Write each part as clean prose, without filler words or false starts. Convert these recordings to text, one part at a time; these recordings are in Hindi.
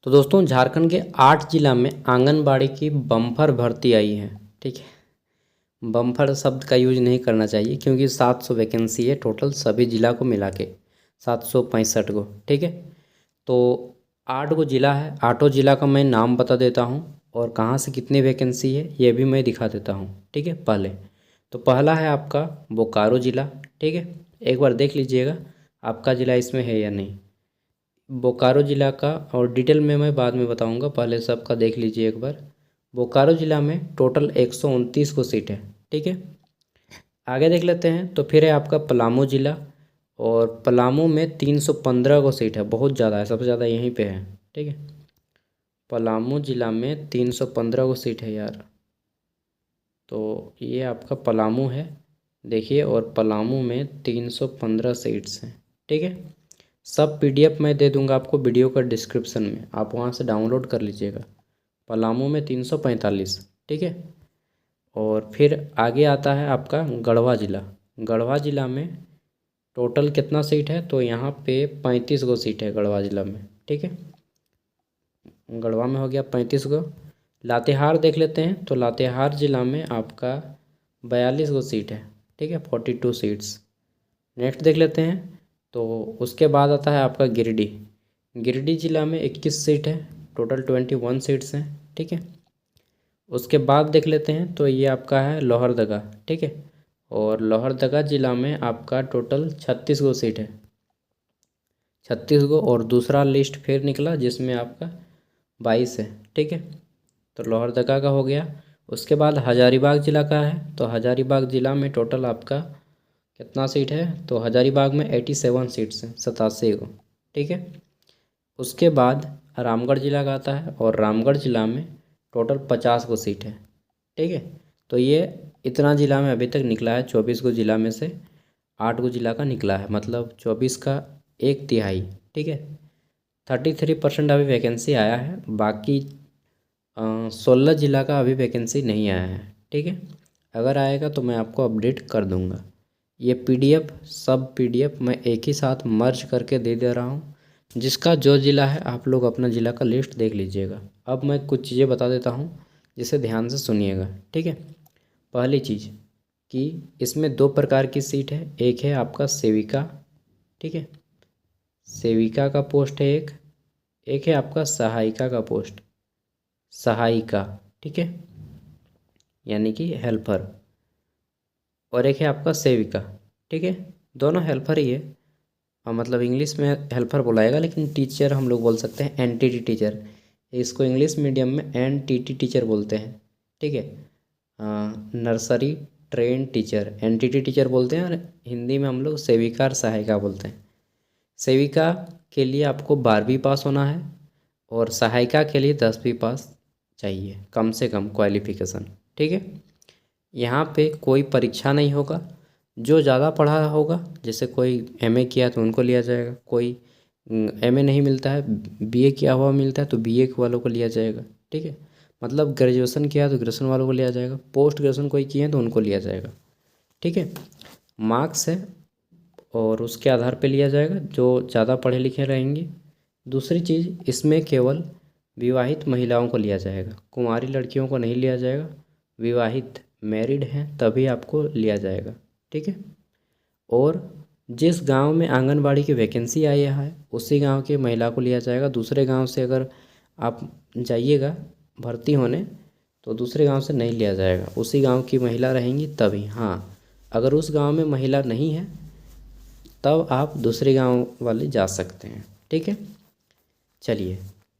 तो दोस्तों झारखंड के 8 जिला में आंगनबाड़ी की बम्पर भर्ती आई है। ठीक है, बम्पर शब्द का यूज नहीं करना चाहिए क्योंकि 700 वैकेंसी है टोटल सभी जिला को मिला के 765 को। ठीक है, तो 8 गो जिला है, 8 जिला का मैं नाम बता देता हूँ और कहाँ से कितनी वैकेंसी है ये भी मैं दिखा देता हूँ। ठीक है, तो पहला है आपका बोकारो जिला। ठीक है, एक बार देख लीजिएगा आपका जिला इसमें है या नहीं। बोकारो ज़िला का और डिटेल में मैं बाद में बताऊंगा, पहले सबका देख लीजिए एक बार। बोकारो ज़िला में टोटल 129 को सीट है। ठीक है, आगे देख लेते हैं। तो फिर है आपका पलामू ज़िला, और पलामू में 315 को सीट है, बहुत ज़्यादा है, सबसे ज़्यादा यहीं पे है। ठीक है, पलामू ज़िला में 315 को सीट है यार। तो ये आपका पलामू है, देखिए, और पलामू में 315 सीट्स हैं। ठीक है, सब पीडीएफ मैं दे दूंगा आपको वीडियो का डिस्क्रिप्शन में, आप वहाँ से डाउनलोड कर लीजिएगा। पलामू में 345। ठीक है, और फिर आगे आता है आपका गढ़वा ज़िला। गढ़वा ज़िला में टोटल कितना सीट है, तो यहाँ पे 35 गो सीट है गढ़वा ज़िला में। ठीक है, गढ़वा में हो गया 35 गो। लातेहार देख लेते हैं, तो लातेहार ज़िला में आपका 42 गो सीट है। ठीक है, 42 सीट्स। नेक्स्ट देख लेते हैं, तो उसके बाद आता है आपका गिरिडीह। गिरिडीह ज़िला में 21 सीट है, टोटल 21 सीट्स हैं। ठीक है, उसके बाद देख लेते हैं, तो ये आपका है लोहरदगा। ठीक है, और लोहरदगा ज़िला में आपका टोटल 36 गो सीट है, 36 गो, और दूसरा लिस्ट फिर निकला जिसमें आपका 22 है। ठीक है, तो लोहरदगा का हो गया। उसके बाद हजारीबाग ज़िला का है, तो हजारीबाग ज़िला में टोटल आपका कितना सीट है, तो हजारीबाग में 87 सीट्स हैं, 87 को। ठीक है, उसके बाद रामगढ़ ज़िला का आता है, और रामगढ़ ज़िला में टोटल 50 को सीट है। ठीक है, तो ये इतना ज़िला में अभी तक निकला है, 24 को ज़िला में से 8 को ज़िला का निकला है, मतलब 24 का 1/3। ठीक है, 33% अभी वैकेंसी आया है, बाकी 16 ज़िला का अभी वैकेंसी नहीं आया है। ठीक है, अगर आएगा तो मैं आपको अपडेट कर दूंगा। ये पीडीएफ, सब पीडीएफ मैं एक ही साथ मर्ज करके दे दे रहा हूँ, जिसका जो ज़िला है आप लोग अपना ज़िला का लिस्ट देख लीजिएगा। अब मैं कुछ चीज़ें बता देता हूँ जिसे ध्यान से सुनिएगा। ठीक है, पहली चीज़ कि इसमें 2 प्रकार की सीट है, एक है आपका सेविका। ठीक है, सेविका का पोस्ट है एक, एक है आपका सहायिका का पोस्ट, सहायिका। ठीक है, यानी कि हेल्पर, और एक है आपका सेविका। ठीक है, दोनों हेल्पर ही है, मतलब इंग्लिश में हेल्पर बुलाएगा, लेकिन टीचर हम लोग बोल सकते हैं एनटीटी टीचर। इसको इंग्लिश मीडियम में एनटीटी टीचर बोलते हैं। ठीक है, nursery train teacher NTT teacher बोलते हैं, और हिंदी में हम लोग सेविका और सहायिका बोलते हैं। सेविका के लिए आपको 12वीं पास होना है, और सहायिका के लिए 10वीं पास चाहिए कम से कम क्वालिफिकेशन। ठीक है, यहाँ पे कोई परीक्षा नहीं होगा, जो ज़्यादा पढ़ा होगा, जैसे कोई एमए किया तो उनको लिया जाएगा, कोई एमए नहीं मिलता है, बीए किया हुआ मिलता है तो बीए वालों को लिया जाएगा। ठीक है, मतलब ग्रेजुएशन किया तो ग्रेजुएशन वालों को लिया जाएगा, पोस्ट ग्रेजुएशन कोई किए हैं तो उनको लिया जाएगा। ठीक है, मार्क्स है और उसके आधार पे लिया जाएगा जो ज़्यादा पढ़े लिखे रहेंगे। दूसरी चीज़, इसमें केवल विवाहित महिलाओं को लिया जाएगा, कुंवारी लड़कियों को नहीं लिया जाएगा। विवाहित मैरिड हैं तभी आपको लिया जाएगा। ठीक है, और जिस गांव में आंगनबाड़ी की वैकेंसी आई है उसी गांव के महिला को लिया जाएगा। दूसरे गांव से अगर आप जाइएगा भर्ती होने तो दूसरे गांव से नहीं लिया जाएगा, उसी गांव की महिला रहेंगी तभी। हाँ, अगर उस गांव में महिला नहीं है तब आप दूसरे गांव वाले जा सकते हैं। ठीक है, चलिए,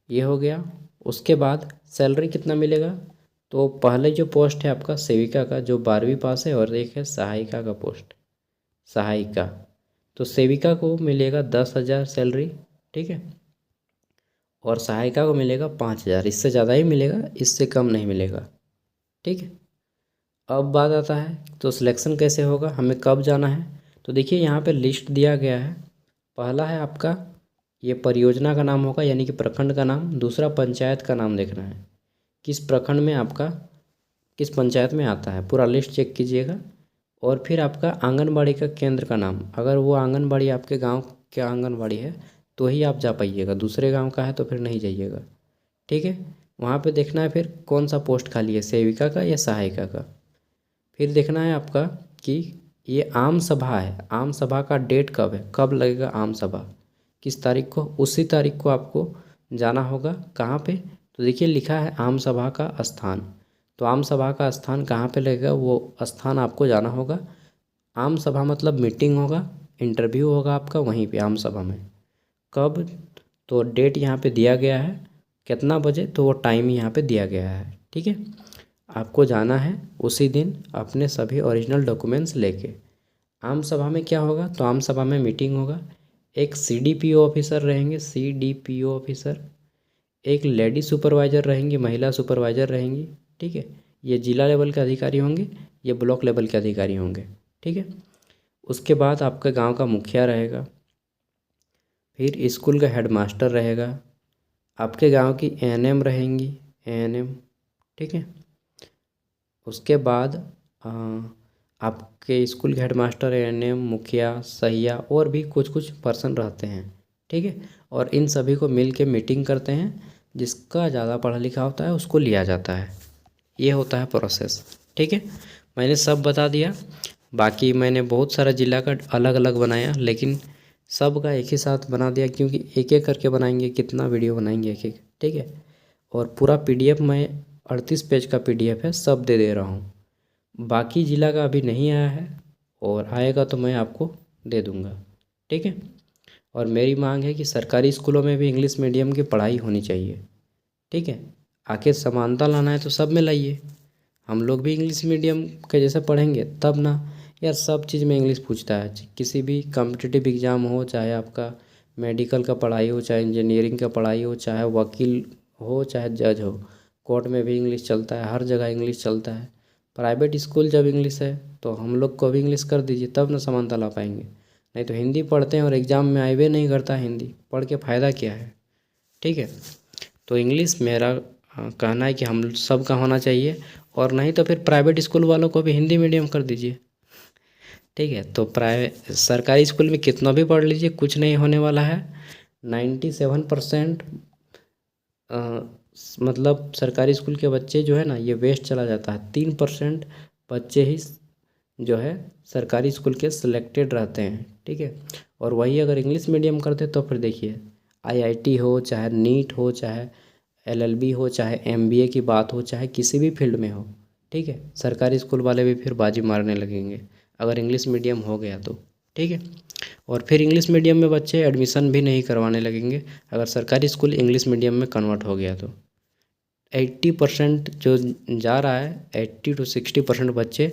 ये हो गया। उसके बाद सैलरी कितना मिलेगा, तो पहले जो पोस्ट है आपका सेविका का जो 12वीं पास है, और एक है सहायिका का पोस्ट, सहायिका। तो सेविका को मिलेगा 10,000 सैलरी। ठीक है, और सहायिका को मिलेगा 5,000, इससे ज़्यादा ही मिलेगा, इससे कम नहीं मिलेगा। ठीक है, अब बात आता है तो सिलेक्शन कैसे होगा, हमें कब जाना है। तो देखिए यहाँ पे लिस्ट दिया गया है। पहला है आपका ये परियोजना का नाम होगा, यानी कि प्रखंड का नाम। दूसरा पंचायत का नाम देखना है, किस प्रखंड में आपका, किस पंचायत में आता है, पूरा लिस्ट चेक कीजिएगा। और फिर आपका आंगनबाड़ी का केंद्र का नाम, अगर वो आंगनबाड़ी आपके गांव क्या आंगनबाड़ी है तो ही आप जा पाइएगा, दूसरे गांव का है तो फिर नहीं जाइएगा। ठीक है, वहाँ पे देखना है फिर कौन सा पोस्ट खाली है, सेविका का या सहायिका का। फिर देखना है आपका कि ये आम सभा है, आम सभा का डेट कब है, कब लगेगा आम सभा, किस तारीख को, उसी तारीख को आपको जाना होगा। कहाँ पे, तो देखिए लिखा है आम सभा का स्थान, तो आम सभा का स्थान कहाँ पे लगेगा, वो स्थान आपको जाना होगा। आम सभा मतलब मीटिंग होगा, इंटरव्यू होगा आपका वहीं पे आम सभा में। कब, तो डेट यहाँ पे दिया गया है, कितना बजे, तो वो टाइम यहाँ पे दिया गया है। ठीक है, आपको जाना है उसी दिन अपने सभी ओरिजिनल डॉक्यूमेंट्स लेके। आम सभा में क्या होगा, तो आम सभा में मीटिंग होगा, एक सीडीपीओ ऑफिसर रहेंगे, सीडीपीओ ऑफिसर, एक लेडी सुपरवाइज़र रहेंगी, महिला सुपरवाइज़र रहेंगी। ठीक है, ये जिला लेवल के अधिकारी होंगे, ये ब्लॉक लेवल के अधिकारी होंगे। ठीक है, उसके बाद आपके गांव का मुखिया रहेगा, फिर स्कूल का हेडमास्टर रहेगा, आपके गांव की एएनएम रहेंगी, एएनएम। ठीक है, उसके बाद आपके स्कूल के हेडमास्टर, एएनएम, मुखिया, सहिया और भी कुछ कुछ पर्सन रहते हैं। ठीक है, और इन सभी को मिल के मीटिंग करते हैं, जिसका ज़्यादा पढ़ा लिखा होता है उसको लिया जाता है। ये होता है प्रोसेस। ठीक है, मैंने सब बता दिया। बाकी मैंने बहुत सारा ज़िला का अलग अलग बनाया, लेकिन सब का एक ही साथ बना दिया, क्योंकि एक एक करके बनाएंगे, कितना वीडियो बनाएंगे एक एक। ठीक है, और पूरा पीडीएफ मैं 38 पेज का पीडीएफ है, सब दे दे रहा हूँ। बाकी ज़िला का अभी नहीं आया है, और आएगा तो मैं आपको दे दूँगा। ठीक है, और मेरी मांग है कि सरकारी स्कूलों में भी इंग्लिश मीडियम की पढ़ाई होनी चाहिए। ठीक है, आखिर समानता लाना है तो सब में लाइए, हम लोग भी इंग्लिश मीडियम के जैसे पढ़ेंगे तब ना। यार सब चीज़ में इंग्लिश पूछता है, किसी भी कॉम्पिटिटिव एग्ज़ाम हो, चाहे आपका मेडिकल का पढ़ाई हो, चाहे इंजीनियरिंग का पढ़ाई हो, चाहे वकील हो, चाहे जज हो, कोर्ट में भी इंग्लिश चलता है, हर जगह इंग्लिश चलता है। प्राइवेट स्कूल जब इंग्लिश है तो हम लोग को भी इंग्लिश कर दीजिए, तब ना समानता ला पाएंगे। नहीं तो हिंदी पढ़ते हैं और एग्ज़ाम में आए नहीं करता, हिंदी पढ़ के फ़ायदा क्या है। ठीक है, तो इंग्लिश मेरा कहना है कि हम सब का होना चाहिए, और नहीं तो फिर प्राइवेट स्कूल वालों को भी हिंदी मीडियम कर दीजिए। ठीक है, तो प्राइवेट सरकारी स्कूल में कितना भी पढ़ लीजिए कुछ नहीं होने वाला है। 97% मतलब सरकारी स्कूल के बच्चे जो है ना, ये वेस्ट चला जाता है। 3% बच्चे ही जो है सरकारी स्कूल के सिलेक्टेड रहते हैं। ठीक है, और वही अगर इंग्लिश मीडियम करते तो फिर देखिए आईआईटी हो, चाहे नीट हो, चाहे एलएलबी हो, चाहे एमबीए की बात हो, चाहे किसी भी फील्ड में हो। ठीक है, सरकारी स्कूल वाले भी फिर बाजी मारने लगेंगे अगर इंग्लिश मीडियम हो गया तो। ठीक है, और फिर इंग्लिश मीडियम में बच्चे एडमिशन भी नहीं करवाने लगेंगे अगर सरकारी स्कूल इंग्लिश मीडियम में कन्वर्ट हो गया तो। 80% जो जा रहा है, 80 to 60% बच्चे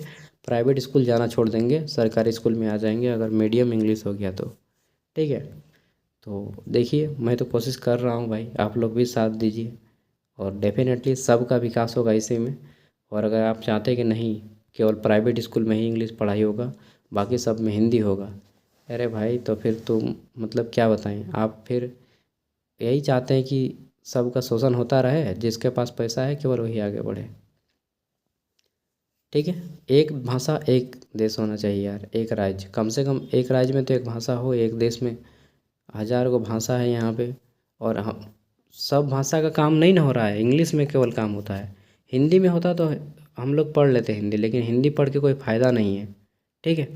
प्राइवेट स्कूल जाना छोड़ देंगे, सरकारी स्कूल में आ जाएंगे अगर मीडियम इंग्लिश हो गया तो। ठीक है, तो देखिए मैं तो कोशिश कर रहा हूँ भाई, आप लोग भी साथ दीजिए, और डेफिनेटली सबका विकास होगा इसी में। और अगर आप चाहते कि नहीं केवल प्राइवेट स्कूल में ही इंग्लिश पढ़ाई होगा, बाकी सब में हिंदी होगा, अरे भाई तो फिर तो मतलब क्या बताएं, आप फिर यही चाहते हैं कि सबका शोषण होता रहे, जिसके पास पैसा है केवल वही आगे बढ़े। ठीक है, एक भाषा एक देश होना चाहिए यार, एक राज्य, कम से कम एक राज्य में तो एक भाषा हो, एक देश में हज़ार को भाषा है यहाँ पे। और हम सब भाषा का काम नहीं ना हो रहा है, इंग्लिश में केवल काम होता है। हिंदी में होता तो हम लोग पढ़ लेते हिंदी, लेकिन हिंदी पढ़ के कोई फ़ायदा नहीं है। ठीक है।